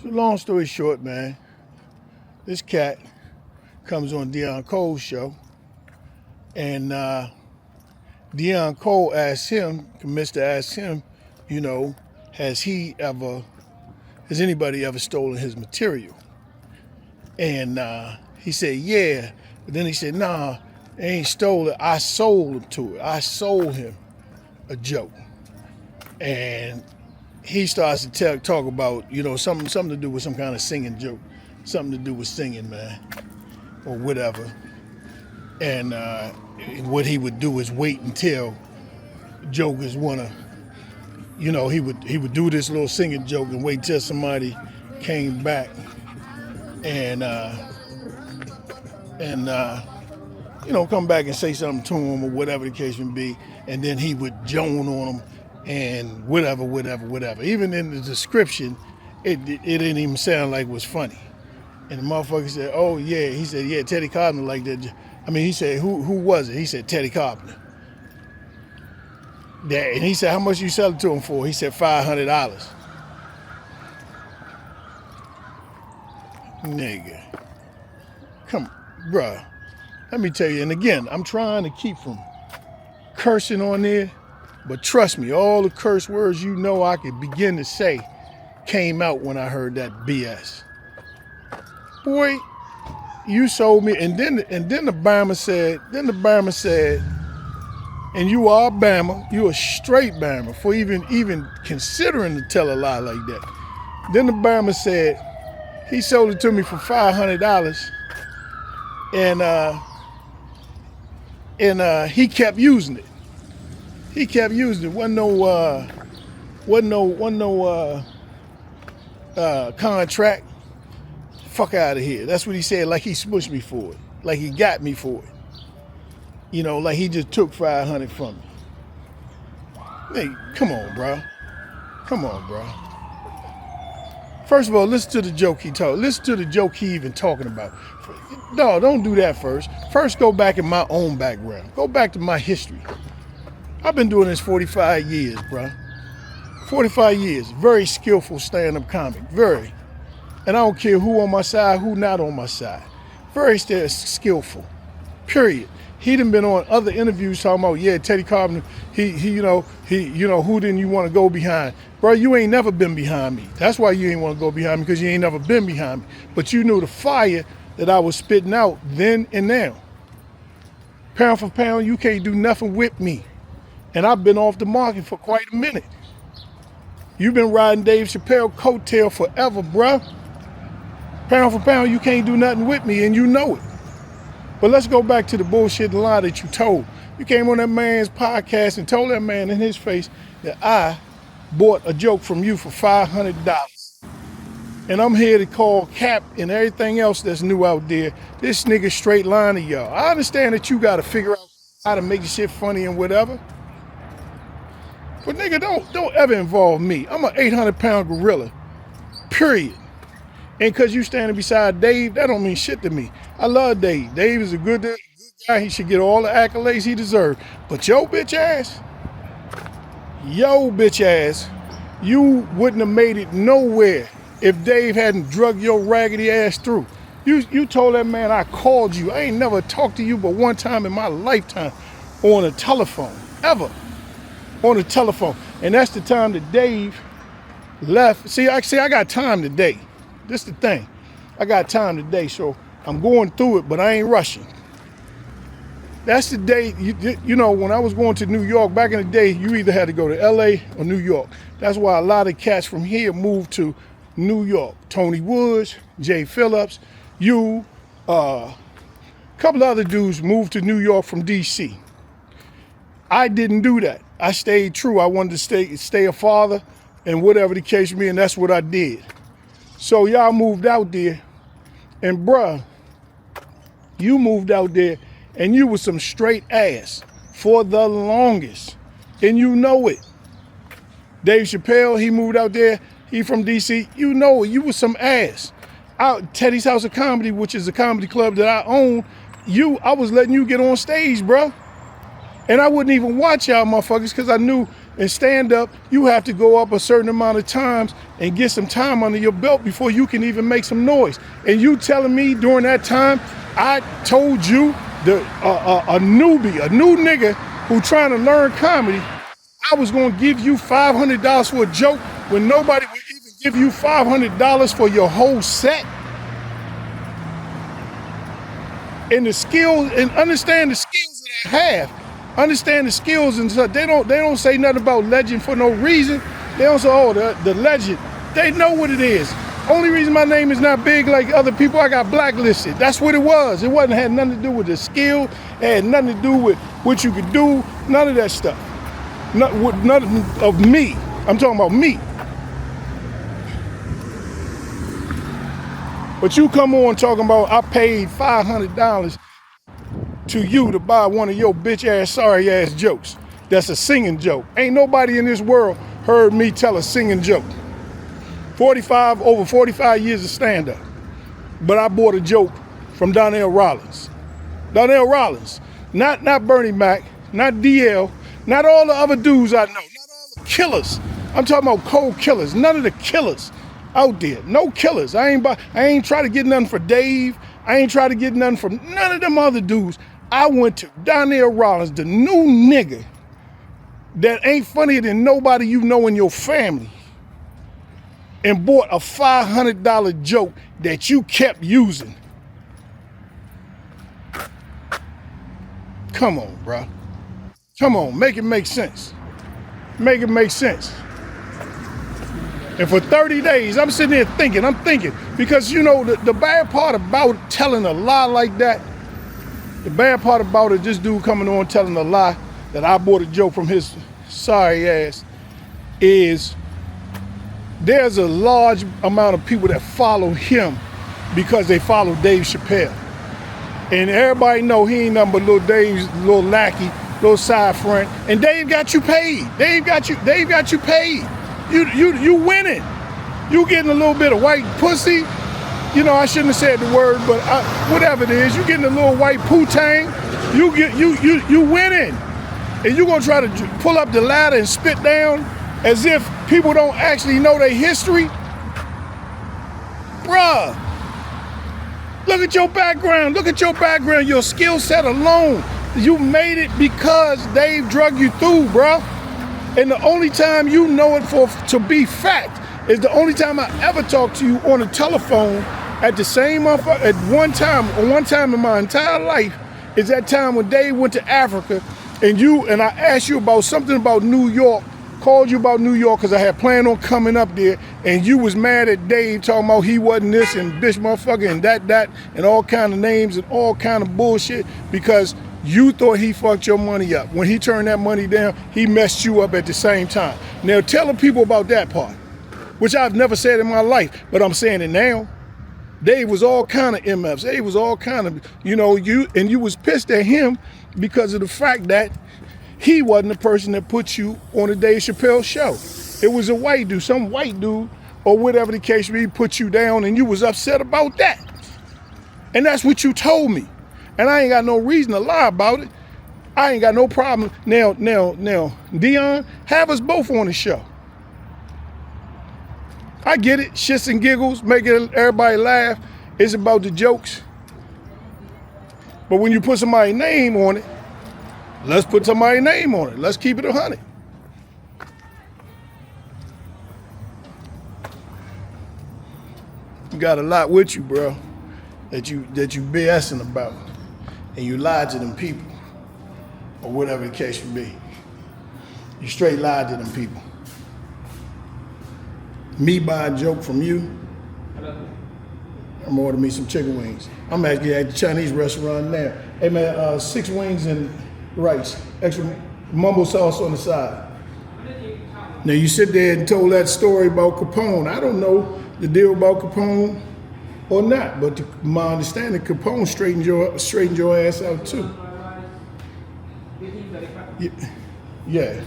So long story short, man, this cat comes on Deon Cole's show, and Deon Cole asks him, Mr. asks him, you know, has anybody ever stolen his material? And he said, yeah. But then he said, nah, they ain't stole it. I sold him to it. I sold him a joke. And he starts to talk about, you know, something to do with some kind of singing joke, something to do with singing, man, or whatever. And what he would do is wait until jokers wanna, you know, he would do this little singing joke and wait till somebody came back and you know, come back and say something to him or whatever the case may be, and then he would joan on him and whatever. Even in the description, it didn't even sound like it was funny. And the motherfucker said, oh yeah, he said, yeah, Teddy Carpenter like that. I mean, he said, who was it? He said, Teddy Carpenter. Yeah, and he said, how much you sell it to him for? He said, $500. Nigga. Come on, bruh. Let me tell you, and again, I'm trying to keep from cursing on there, but trust me, all the curse words you know I could begin to say came out when I heard that BS. Boy, you sold me, and then the Bama said, and you are Bama, you a straight Bama for even considering to tell a lie like that. Then the Bama said, he sold it to me for $500, and he kept using it. He kept using it. Wasn't no contract. Fuck out of here. That's what he said, like he smushed me for it. Like he got me for it. You know, like he just took $500 from me. Hey, come on, bro. Come on, bro. First of all, listen to the joke he told. Listen to the joke he even talking about. No, don't do that first. First, go back in my own background. Go back to my history. I've been doing this 45 years, bro. 45 years. Very skillful stand-up comic. Very. And I don't care who on my side, who not on my side. Very skillful. Period. He done been on other interviews talking about, yeah, Teddy Carpenter, he who didn't you want to go behind? Bro, you ain't never been behind me. That's why you ain't want to go behind me, because you ain't never been behind me. But you knew the fire that I was spitting out then and now. Pound for pound, you can't do nothing with me. And I've been off the market for quite a minute. You've been riding Dave Chappelle coattail forever, bruh. Pound for pound, you can't do nothing with me, and you know it. But let's go back to the bullshit lie that you told. You came on that man's podcast and told that man in his face that I bought a joke from you for $500. And I'm here to call Cap and everything else that's new out there. This nigga straight line to y'all. I understand that you got to figure out how to make shit funny and whatever. But nigga, don't ever involve me. I'm an 800-pound gorilla, period. And because you standing beside Dave, that don't mean shit to me. I love Dave. Dave is a good guy. He should get all the accolades he deserves. But your bitch ass, you wouldn't have made it nowhere if Dave hadn't drug your raggedy ass through. You told that man I called you. I ain't never talked to you but one time in my lifetime on a telephone, ever. On a telephone. And that's the time that Dave left. See, I got time today. This is the thing. I got time today, so I'm going through it, but I ain't rushing. That's the day, you know, when I was going to New York, back in the day, you either had to go to LA or New York. That's why a lot of cats from here moved to New York. Tony Woods, Jay Phillips, a couple other dudes moved to New York from DC. I didn't do that. I stayed true. I wanted to stay a father and whatever the case may be, and that's what I did. So y'all moved out there, and bruh, you moved out there, and you was some straight ass for the longest, and you know it. Dave Chappelle, he moved out there, he from DC, you know it, you was some ass. Out Teddy's House of Comedy, which is a comedy club that I own, I was letting you get on stage, bruh. And I wouldn't even watch y'all motherfuckers because I knew and stand up, you have to go up a certain amount of times and get some time under your belt before you can even make some noise. And you telling me during that time, I told you a newbie, a new nigga who trying to learn comedy, I was gonna give you $500 for a joke when nobody would even give you $500 for your whole set? And the skills, and understand the skills that I have. Understand the skills and stuff. They don't say nothing about legend for no reason. They don't say, oh, the legend. They know what it is. Only reason my name is not big like other people, I got blacklisted. That's what it was. It had nothing to do with the skill. It had nothing to do with what you could do. None of that stuff. None of me. I'm talking about me. But you come on talking about I paid $500 to you to buy one of your bitch ass, sorry ass jokes. That's a singing joke. Ain't nobody in this world heard me tell a singing joke. Over 45 years of stand-up. But I bought a joke from Donnell Rawlings. Donnell Rawlings. Not Bernie Mac, not DL, not all the other dudes I know, not all the killers. I'm talking about cold killers, none of the killers out there, no killers. I ain't try to get nothing for Dave. I ain't try to get nothing from none of them other dudes. I went to Donnell Rawlings, the new nigga that ain't funnier than nobody you know in your family, and bought a $500 joke that you kept using. Come on, bro. Come on, make it make sense. Make it make sense. And for 30 days, I'm sitting there thinking, because you know, the bad part about telling a lie like that, the bad part about it, this dude coming on telling a lie that I bought a joke from his sorry ass, is there's a large amount of people that follow him because they follow Dave Chappelle. And everybody know he ain't nothing but little Dave's little lackey, little side friend. And Dave got you paid. Dave got you paid. You winning. You getting a little bit of white pussy. You know, I shouldn't have said the word, but whatever it is, you getting a little white poo-tang. You winning. And you gonna try to pull up the ladder and spit down as if people don't actually know their history? Bruh, look at your background. Look at your background, your skill set alone. You made it because Dave drug you through, bruh. And the only time you know it to be fact is the only time I ever talked to you on the telephone at the same at one time in my entire life is that time when Dave went to Africa and I asked you about something about New York, called you about New York because I had planned on coming up there, and you was mad at Dave talking about he wasn't this and bitch motherfucker and that and all kind of names and all kind of bullshit because you thought he fucked your money up. When he turned that money down, he messed you up at the same time. Now tell the people about that part, which I've never said in my life, but I'm saying it now. Dave was all kind of MFs. Dave was all kind of, you was pissed at him because of the fact that he wasn't the person that put you on the Dave Chappelle show. It was a white dude, some white dude, or whatever the case may be, put you down, and you was upset about that. And that's what you told me. And I ain't got no reason to lie about it. I ain't got no problem. Now, Deon, have us both on the show. I get it, shits and giggles, making everybody laugh. It's about the jokes. But when you put somebody's name on it, let's put somebody's name on it. Let's keep it 100. You got a lot with you, bro, that you BSing about. And you lied to them people, or whatever the case may be. You straight lied to them people. Me buy a joke from you, I'm ordering me some chicken wings. I'm actually at the Chinese restaurant now. Hey man, 6 wings and rice, extra mumbo sauce on the side. Now you sit there and told that story about Capone. I don't know the deal about Capone or not, but my understanding, Capone straightened your ass out too. Yeah,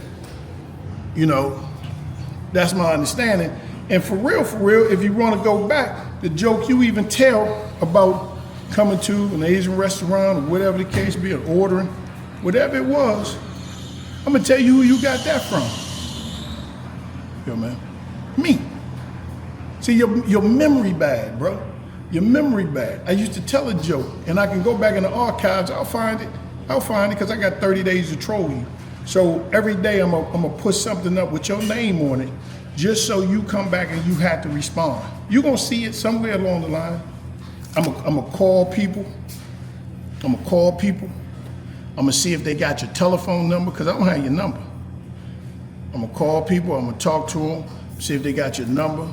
that's my understanding. And for real, if you want to go back, the joke you even tell about coming to an Asian restaurant or whatever the case be, or ordering, whatever it was, I'm gonna tell you who you got that from. Yo, man. Me. See, your memory bad, bro. Your memory bad. I used to tell a joke, and I can go back in the archives. I'll find it because I got 30 days to troll you. So every day I'm gonna put something up with your name on it, just so you come back and you have to respond. You're gonna see it somewhere along the line. I'm gonna call people. I'm gonna see if they got your telephone number, because I don't have your number. I'm gonna call people, I'm gonna talk to them, see if they got your number,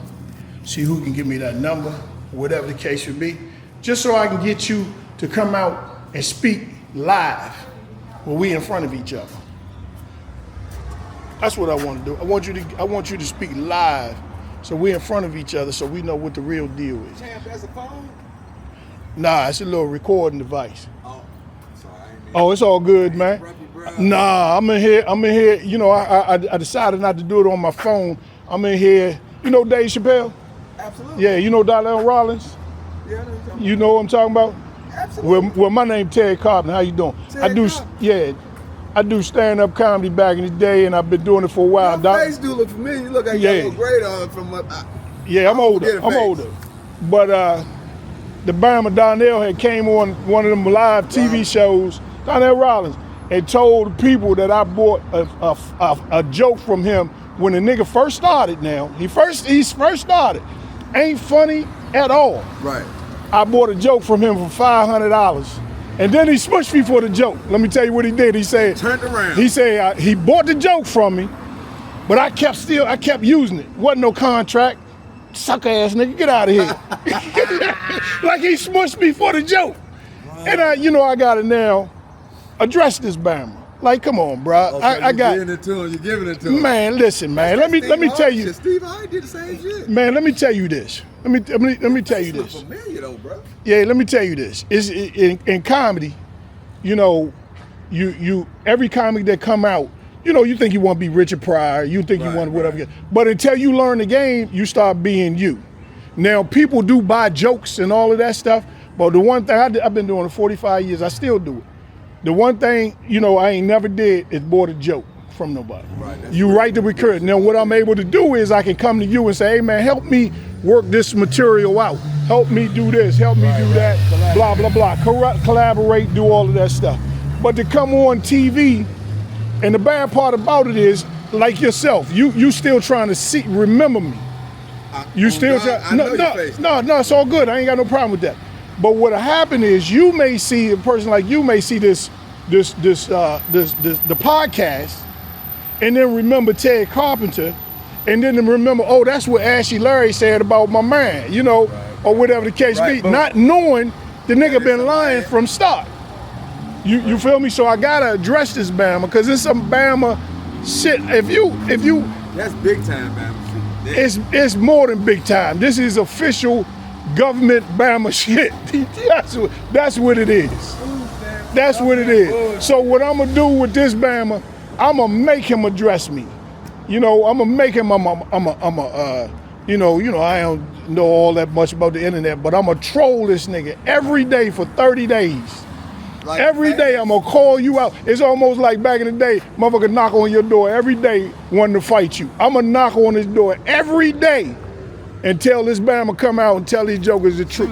see who can give me that number, whatever the case would be, just so I can get you to come out and speak live when we in front of each other. That's what I want to do. I want you to speak live, so we're in front of each other, so we know what the real deal is. Champ, that's a phone? Nah, it's a little recording device. Oh, sorry. Oh, it's all good, man. Nah, I'm in here. You know, I decided not to do it on my phone. I'm in here. You know Dave Chappelle? Absolutely. Yeah, you know Donnell Rawlings? Yeah, you know what I'm talking about? Absolutely. Well, my name Teddy Carpenter. How you doing? I do stand-up comedy back in the day, and I've been doing it for a while. Your face do look familiar. You look like you got a little grade on from yeah, I'm older. But the Bama Darnell had came on one of them live TV shows, Donnell Rawlings, and told people that I bought a joke from him when the nigga first started. Now he first started, ain't funny at all. Right. I bought a joke from him for $500, and then he smushed me for the joke. Let me tell you what he did. He said, turned around. He said he bought the joke from me, but I kept using it. Wasn't no contract. Sucker ass nigga, get out of here. Like he smushed me for the joke. Wow. And I gotta now address this Bama. Like, come on, bro. Okay, I got. You're giving it to him. Man, listen, man. Let me tell you. Steve I did the same shit. Man, let me tell you this. Let me tell you this. Familiar though, bro. Yeah, let me tell you this. It's in comedy, you every comic that come out, you think you want to be Richard Pryor, you think you want whatever. Right. But until you learn the game, you start being you. Now, people do buy jokes and all of that stuff, but the one thing I've been doing it 45 years, I still do it. The one thing, I ain't never did is bought a joke from nobody. Right, you write the recursion. Now, what I'm able to do is I can come to you and say, hey, man, help me work this material out. Help me do this, help me do that, blah, blah, blah. Collaborate, do all of that stuff. But to come on TV, and the bad part about it is, like yourself, you still trying to remember me. You still trying. No, it's all good. I ain't got no problem with that. But what'll happen is you may see a person like you may see the podcast, and then remember Teddy Carpenter, and then remember, oh, that's what Ashley Larry said about my man, or whatever the case be, not knowing the nigga been lying from start. You feel me? So I gotta address this Bama, because it's some Bama shit. If you that's big time Bama shit. It's more than big time. This is official government Bama shit. That's what it is. That's what it is. So what I'm gonna do with this Bama, I'm gonna make him address me. I'm gonna make him. I don't know all that much about the internet, but I'm gonna troll this nigga every day for 30 days. Like every day I'm gonna call you out. It's almost like back in the day, motherfucker knock on your door every day wanting to fight you. I'm gonna knock on his door every day and tell this Bama come out and tell these jokers the truth.